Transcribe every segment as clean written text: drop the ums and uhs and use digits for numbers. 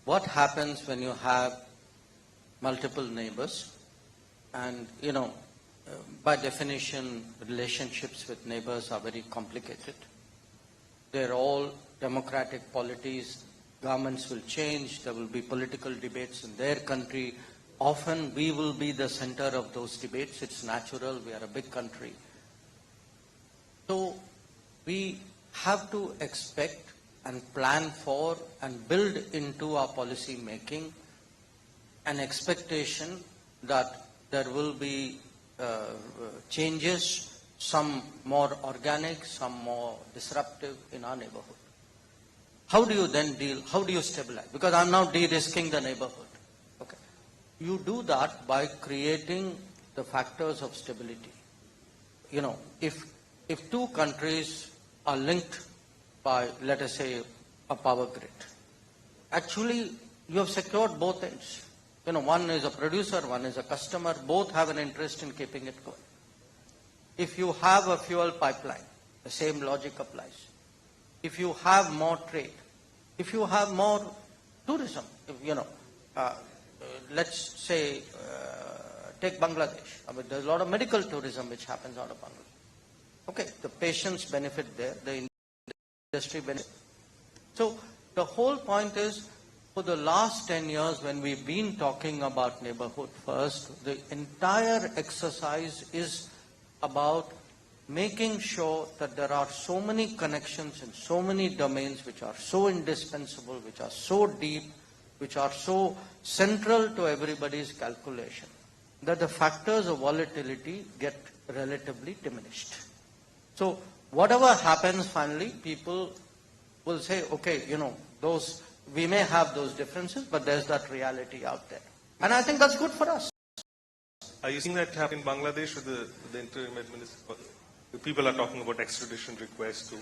what happens when you have multiple neighbors, and by definition, relationships with neighbors are very complicated. They're all democratic polities. Governments will change. There will be political debates in their country. Often we will be the center of those debates. It's natural. We are a big country. So we have to expect and plan for and build into our policy making an expectation that there will be changes, some more organic, some more disruptive in our neighborhood. How do you then deal, how do you stabilize? Because I'm now de-risking the neighborhood. Okay. You do that by creating the factors of stability. If two countries are linked by, let us say, a power grid, actually you have secured both ends. One is a producer, one is a customer, both have an interest in keeping it going. If you have a fuel pipeline, the same logic applies. If you have more trade, if you have more tourism, let's say, take Bangladesh. I mean, there's a lot of medical tourism which happens out of Bangladesh. Okay, the patients benefit there, the industry benefits. So the whole point is, for the last 10 years when we've been talking about neighborhood first, the entire exercise is about making sure that there are so many connections in so many domains which are so indispensable, which are so deep, which are so central to everybody's calculation, that the factors of volatility get relatively diminished. So whatever happens finally, people will say, okay, we may have those differences, but there's that reality out there. And I think that's good for us. Are you seeing that happen in Bangladesh with the interim administration? People are talking about extradition requests to...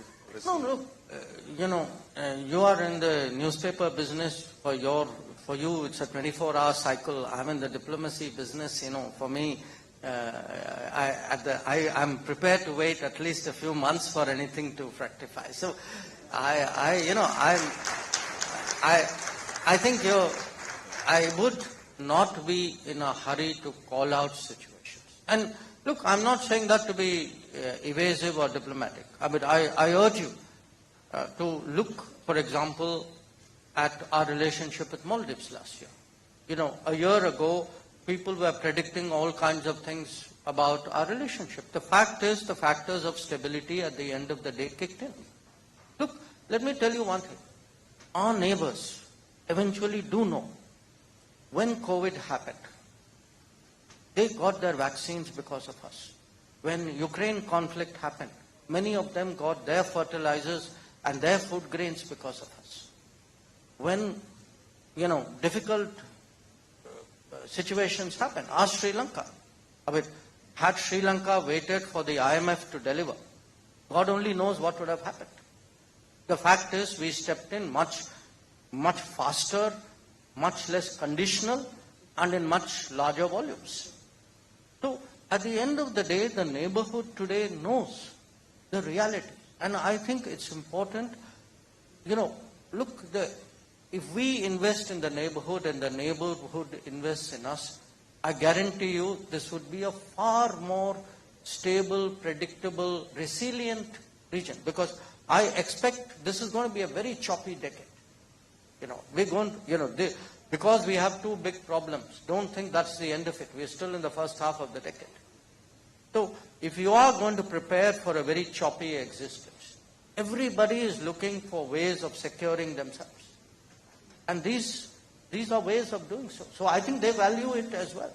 No, look, you are in the newspaper business. For you, it's a 24-hour cycle. I'm in the diplomacy business. For me, I'm prepared to wait at least a few months for anything to fructify. So, I think I would not be in a hurry to call out situations. And look, I'm not saying that to be evasive or diplomatic. I mean, I urge you to look, for example, at our relationship with Maldives last year. A year ago, people were predicting all kinds of things about our relationship. The fact is, the factors of stability at the end of the day kicked in. Look, let me tell you one thing. Our neighbors eventually do know when COVID happened, they got their vaccines because of us. When Ukraine conflict happened, many of them got their fertilizers and their food grains because of us. When, difficult situations happen, ask Sri Lanka. I mean, had Sri Lanka waited for the IMF to deliver, God only knows what would have happened. The fact is, we stepped in much faster, much less conditional, and in much larger volumes. So, at the end of the day, the neighborhood today knows the reality. And I think it's important, look, if we invest in the neighborhood and the neighborhood invests in us, I guarantee you this would be a far more stable, predictable, resilient region. Because I expect this is going to be a very choppy decade. We're going to, because we have two big problems, don't think that's the end of it. We're still in the first half of the decade. So, if you are going to prepare for a very choppy existence, everybody is looking for ways of securing themselves. And these are ways of doing so. So, I think they value it as well.